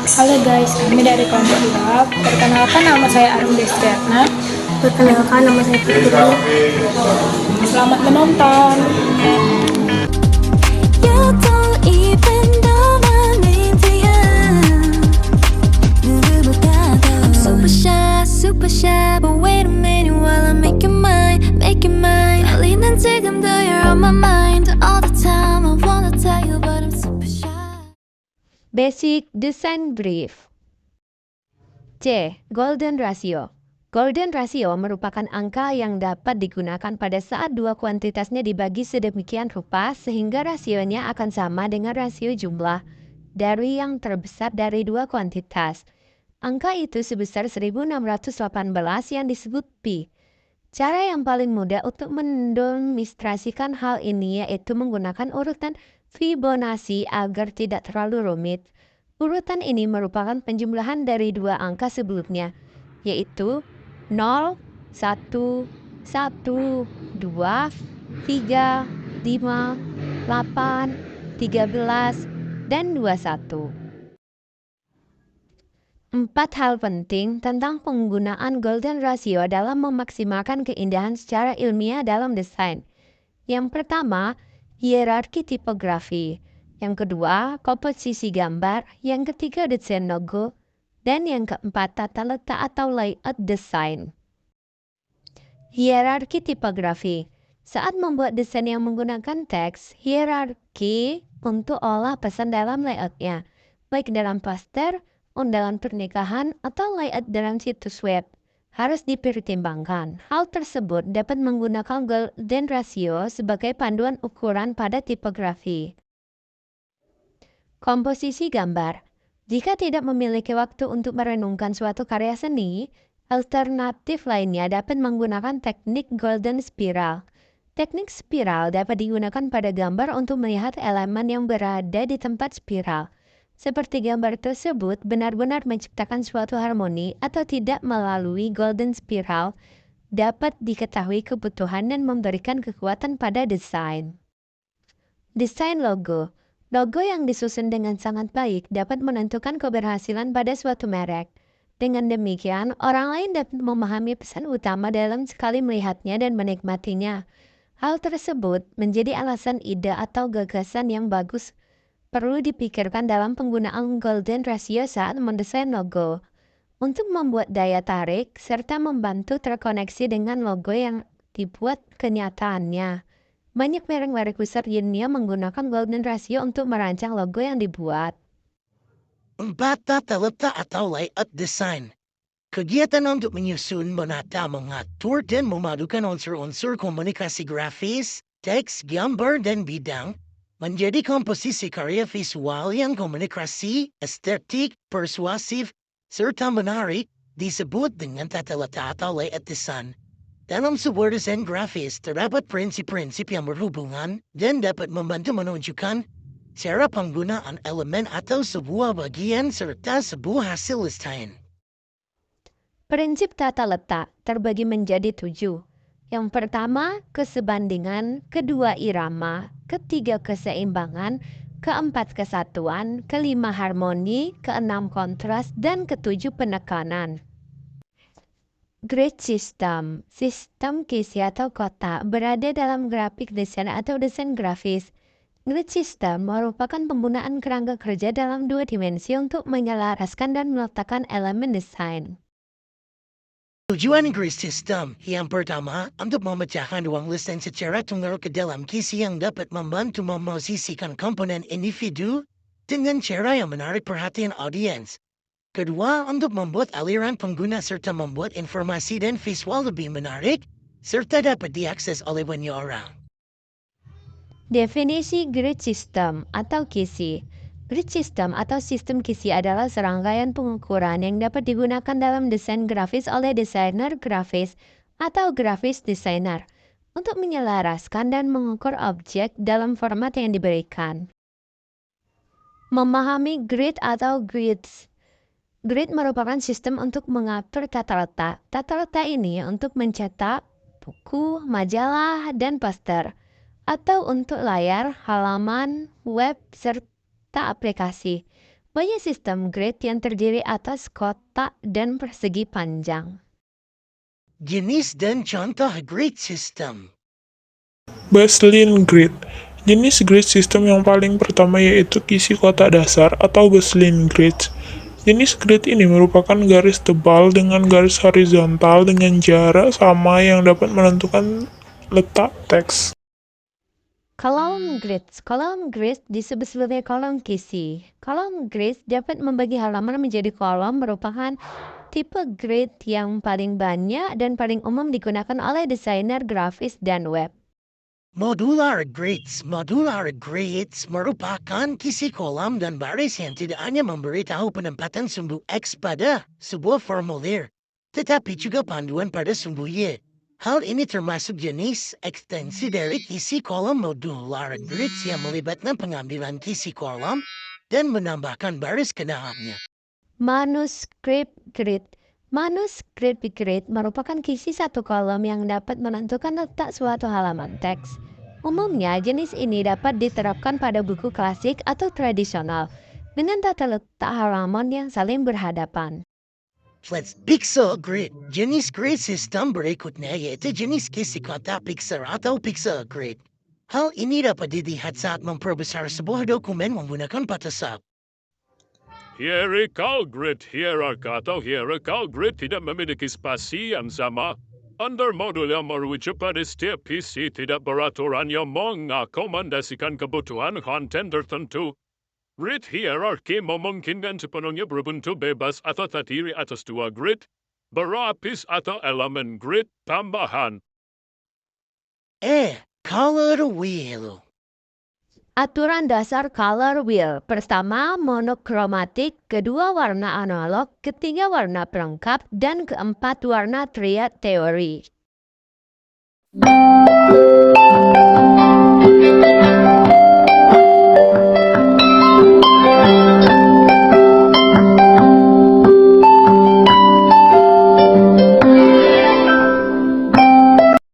Halo guys, kami dari kelompok 2. Perkenalkan, nama saya Arum Destriatna. Perkenalkan, nama saya Putri. Selamat menonton. You don't even know my name, I'm super shy, but wait a minute while I make you mine. 달리는 지금도 you're on my mind all the time. I wanna tell you, but I'm super shy. Basic Design Brief. C. Golden Ratio. Golden Ratio merupakan angka yang dapat digunakan pada saat dua kuantitasnya dibagi sedemikian rupa sehingga rasionya akan sama dengan rasio jumlah dari yang terbesar dari dua kuantitas. Angka itu sebesar 1618 yang disebut pi. Cara yang paling mudah untuk mendemonstrasikan hal ini yaitu menggunakan urutan Fibonacci agar tidak terlalu rumit. Urutan ini merupakan penjumlahan dari dua angka sebelumnya, yaitu 0, 1, 1, 2, 3, 5, 8, 13, dan 21. 4 hal penting tentang penggunaan Golden Ratio dalam memaksimalkan keindahan secara ilmiah dalam desain. Yang pertama, hierarki tipografi. Yang kedua, komposisi gambar. Yang ketiga, desain logo. Dan yang keempat, tata letak atau layout desain. Hierarki tipografi. Saat membuat desain yang menggunakan teks, hierarki untuk olah pesan dalam layoutnya, baik dalam poster, undangan pernikahan, atau layout dalam situs web, harus dipertimbangkan. Hal tersebut dapat menggunakan Golden Ratio sebagai panduan ukuran pada tipografi. Komposisi gambar. Jika tidak memiliki waktu untuk merenungkan suatu karya seni, alternatif lainnya dapat menggunakan teknik Golden Spiral. Teknik spiral dapat digunakan pada gambar untuk melihat elemen yang berada di tempat spiral. Seperti gambar tersebut benar-benar menciptakan suatu harmoni atau tidak melalui Golden Spiral, dapat diketahui kebutuhan dan memberikan kekuatan pada desain. Desain logo. Logo yang disusun dengan sangat baik dapat menentukan keberhasilan pada suatu merek. Dengan demikian, orang lain dapat memahami pesan utama dalam sekali melihatnya dan menikmatinya. Hal tersebut menjadi alasan ide atau gagasan yang bagus perlu dipikirkan dalam penggunaan Golden Ratio saat mendesain logo. Untuk membuat daya tarik serta membantu terkoneksi dengan logo yang dibuat kenyataannya. Banyak merek-merek besar di dunia menggunakan Golden Ratio untuk merancang logo yang dibuat. 4. Tata letak atau layout design. Kegiatan untuk menyusun, menata, mengatur, dan memadukan unsur-unsur komunikasi grafis, teks, gambar, dan bidang menjadi komposisi karya visual yang komunikasi, estetik, persuasif, serta menarik disebut dengan tata letak atau layout design. Dalam sebuah desain grafis terdapat prinsip-prinsip yang berhubungan dan dapat membantu menunjukkan cara penggunaan elemen atau sebuah bagian serta sebuah hasil desain. Prinsip tata letak terbagi menjadi 7. Yang pertama, kesebandingan, kedua irama, ketiga keseimbangan, keempat kesatuan, kelima harmoni, keenam kontras, dan ketujuh penekanan. Grid system, sistem kisi atau kotak berada dalam grafik desain atau desain grafis. Grid system merupakan penggunaan kerangka kerja dalam dua dimensi untuk menyelaraskan dan meletakkan elemen desain. Tujuan grid system yang pertama untuk memecahkan ruang desain secara tunggal ke dalam kisi yang dapat membantu memosisikan komponen individu dengan cara yang menarik perhatian audiens. Kedua, untuk membuat aliran pengguna serta membuat informasi dan visual lebih menarik serta dapat diakses oleh banyak orang. Definisi grid system atau kisi. Grid system atau sistem kisi adalah serangkaian pengukuran yang dapat digunakan dalam desain grafis oleh desainer grafis atau grafis designer untuk menyelaraskan dan mengukur objek dalam format yang diberikan. Memahami grid atau grids. Grid merupakan sistem untuk mengatur tata letak. Tata letak ini untuk mencetak buku, majalah, dan poster, atau untuk layar, halaman, web, serta aplikasi. Banyak sistem grid yang terdiri atas kotak dan persegi panjang. Jenis dan contoh grid system. Baseline grid. Jenis grid system yang paling pertama yaitu kisi kotak dasar atau baseline grid. Jenis grid ini merupakan garis tebal dengan garis horizontal dengan jarak sama yang dapat menentukan letak teks. Kolom grid. Kolom grid disebut sebagai kolom kisi. Kolom grid dapat membagi halaman menjadi kolom merupakan tipe grid yang paling banyak dan paling umum digunakan oleh desainer grafis dan web. Modular grids. Modular grids merupakan kisi kolam dan baris yang tidak hanya memberitahu penempatan sumbu X pada sebuah formulir, tetapi juga panduan pada sumbu Y. Hal ini termasuk jenis ekstensi dari kisi kolam modular grids yang melibatkan pengambilan kisi kolam dan menambahkan baris ke dalamnya. Manuskrip grid. Manuskrip grid merupakan kisi satu kolom yang dapat menentukan letak suatu halaman teks. Umumnya, jenis ini dapat diterapkan pada buku klasik atau tradisional dengan tata letak halaman yang saling berhadapan. Let's pixel grid. Jenis grid system berikutnya yaitu jenis kisi kotak pixel atau pixel grid. Hal ini dapat dilihat saat memperbesar sebuah dokumen menggunakan Photoshop. Hierarchical atau hierarchical grid tidak memiliki spasi yang sama. Under modul yang merujuk pada setiap PC tidak beraturan yang mengakomodasikan kebutuhan konten tertentu. Grid hierarki memungkinkan sepenuhnya berbentuk bebas atau terdiri atas dua grid, berlapis atau elemen grid tambahan. Color wheel. Aturan dasar color wheel. Pertama, monokromatik, kedua warna analog, ketiga warna pelengkap, dan keempat warna triad teori.